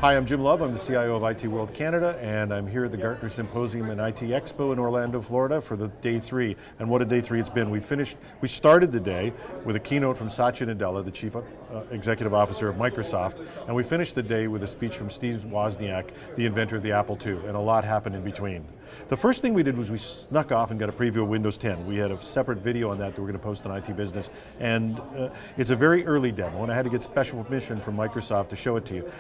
Hi, I'm Jim Love. I'm the CIO of IT World Canada, and I'm here at the Gartner Symposium and IT Expo in Orlando, Florida for the day 3. And what a day 3 it's been. We started the day with a keynote from Satya Nadella, the Chief Executive Officer of Microsoft, and we finished the day with a speech from Steve Wozniak, the inventor of the Apple II, and a lot happened in between. The first thing we did was we snuck off and got a preview of Windows 10. We had a separate video on that we're going to post on IT Business, and it's a very early demo, and I had to get special permission from Microsoft to show it to you.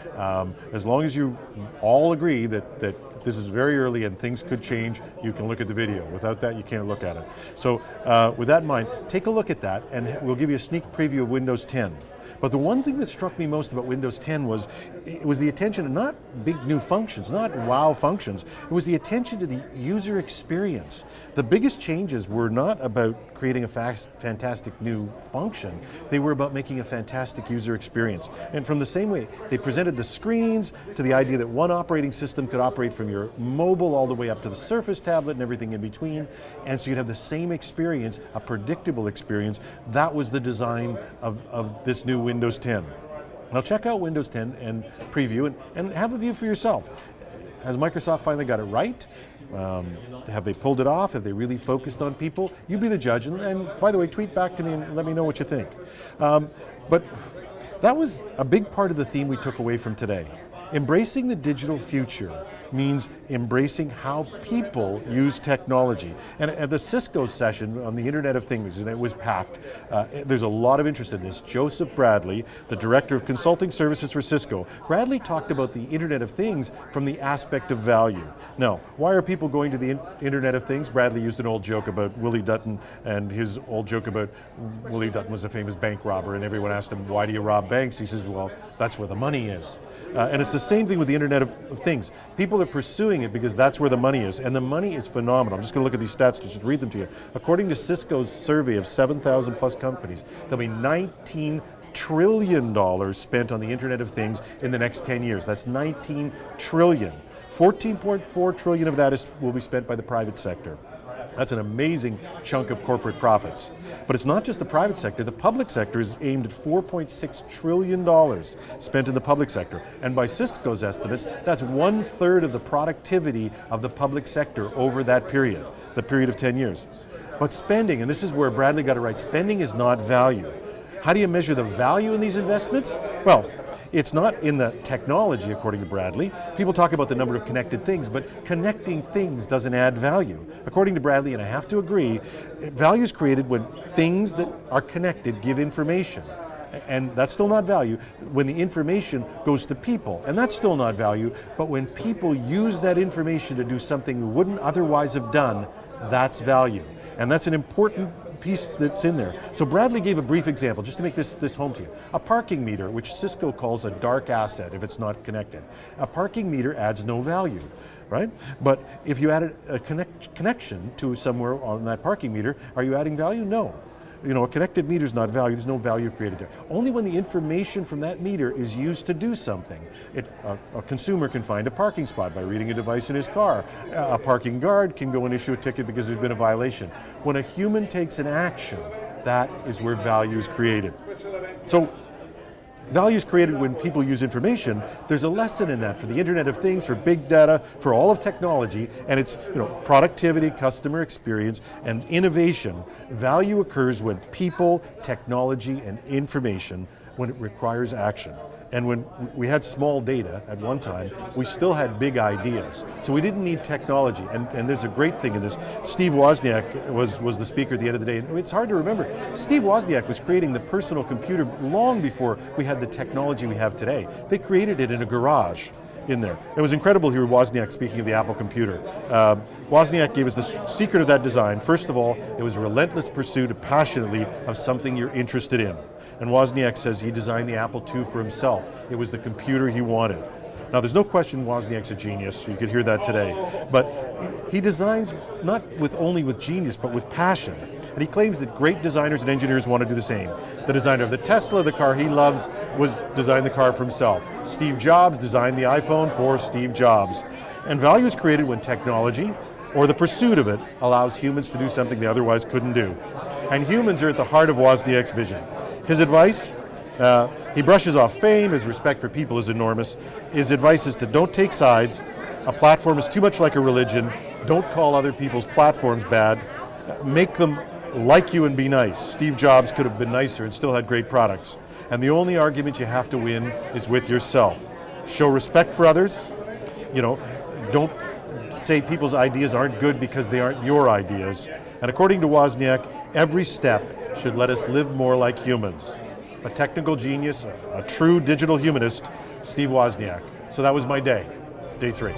As long as you all agree that this is very early and things could change, you can look at the video. Without that, you can't look at it. So with that in mind, take a look at that, and we'll give you a sneak preview of Windows 10. But the one thing that struck me most about Windows 10 was the attention to not big new functions, not wow functions, it was the attention to the user experience. The biggest changes were not about creating a fantastic new function, they were about making a fantastic user experience. And from the same way, they presented the screens to the idea that one operating system could operate from your mobile all the way up to the Surface tablet and everything in between, and so you'd have the same experience, a predictable experience. That was the design of this new Windows 10. Now check out Windows 10 and preview and have a view for yourself. Has Microsoft finally got it right? Have they pulled it off? Have they really focused on people? You be the judge, and by the way, tweet back to me and let me know what you think. But that was a big part of the theme we took away from today. Embracing the digital future means embracing how people use technology. And at the Cisco session on the Internet of Things, and it was packed, there's a lot of interest in this. Joseph Bradley, the Director of Consulting Services for Cisco, Bradley talked about the Internet of Things from the aspect of value. Now, why are people going to the Internet of Things? Bradley used an old joke about Willie Dutton, and his old joke about Willie Dutton was a famous bank robber, and everyone asked him, why do you rob banks? He says, well, that's where the money is. And it's the same thing with the Internet of Things. People are pursuing it because that's where the money is, and the money is phenomenal. I'm just going to look at these stats to just read them to you. According to Cisco's survey of 7,000 plus companies, there'll be $19 trillion spent on the Internet of Things in the next 10 years. That's 19 trillion. 14.4 trillion of that will be spent by the private sector. That's an amazing chunk of corporate profits. But it's not just the private sector. The public sector is aimed at $4.6 trillion spent in the public sector. And by Cisco's estimates, that's 1/3 of the productivity of the public sector over that period, the period of 10 years. But spending, and this is where Bradley got it right, spending is not value. How do you measure the value in these investments? Well, it's not in the technology, according to Bradley. People talk about the number of connected things, but connecting things doesn't add value. According to Bradley, and I have to agree, value is created when things that are connected give information. And that's still not value. When the information goes to people, and that's still not value, but when people use that information to do something they wouldn't otherwise have done, that's value. And that's an important piece that's in there. So Bradley gave a brief example, just to make this home to you. A parking meter, which Cisco calls a dark asset if it's not connected. A parking meter adds no value, right? But if you added a connection to somewhere on that parking meter, are you adding value? No. You know, a connected meter is not value, there's no value created there. Only when the information from that meter is used to do something. A consumer can find a parking spot by reading a device in his car. A parking guard can go and issue a ticket because there's been a violation. When a human takes an action, that is where value is created. So, value is created when people use information. There's a lesson in that for the Internet of Things, for big data, for all of technology, and it's productivity, customer experience, and innovation. Value occurs when people, technology, and information, when it requires action. And when we had small data at one time, we still had big ideas. So we didn't need technology. And there's a great thing in this. Steve Wozniak was the speaker at the end of the day. It's hard to remember. Steve Wozniak was creating the personal computer long before we had the technology we have today. They created it in a garage in there. It was incredible to hear Wozniak speaking of the Apple computer. Wozniak gave us the secret of that design. First of all, it was a relentless pursuit passionately of something you're interested in. And Wozniak says he designed the Apple II for himself. It was the computer he wanted. Now, there's no question Wozniak's a genius. You could hear that today. But he designs not only with genius, but with passion. And he claims that great designers and engineers want to do the same. The designer of the Tesla, the car he loves, designed the car for himself. Steve Jobs designed the iPhone for Steve Jobs. And value is created when technology, or the pursuit of it, allows humans to do something they otherwise couldn't do. And humans are at the heart of Wozniak's vision. His advice, He brushes off fame, his respect for people is enormous. His advice is to don't take sides. A platform is too much like a religion. Don't call other people's platforms bad. Make them like you and be nice. Steve Jobs could have been nicer and still had great products. And the only argument you have to win is with yourself. Show respect for others. Don't say people's ideas aren't good because they aren't your ideas. And according to Wozniak, every step should let us live more like humans. A technical genius, a true digital humanist, Steve Wozniak. So that was my day, day 3.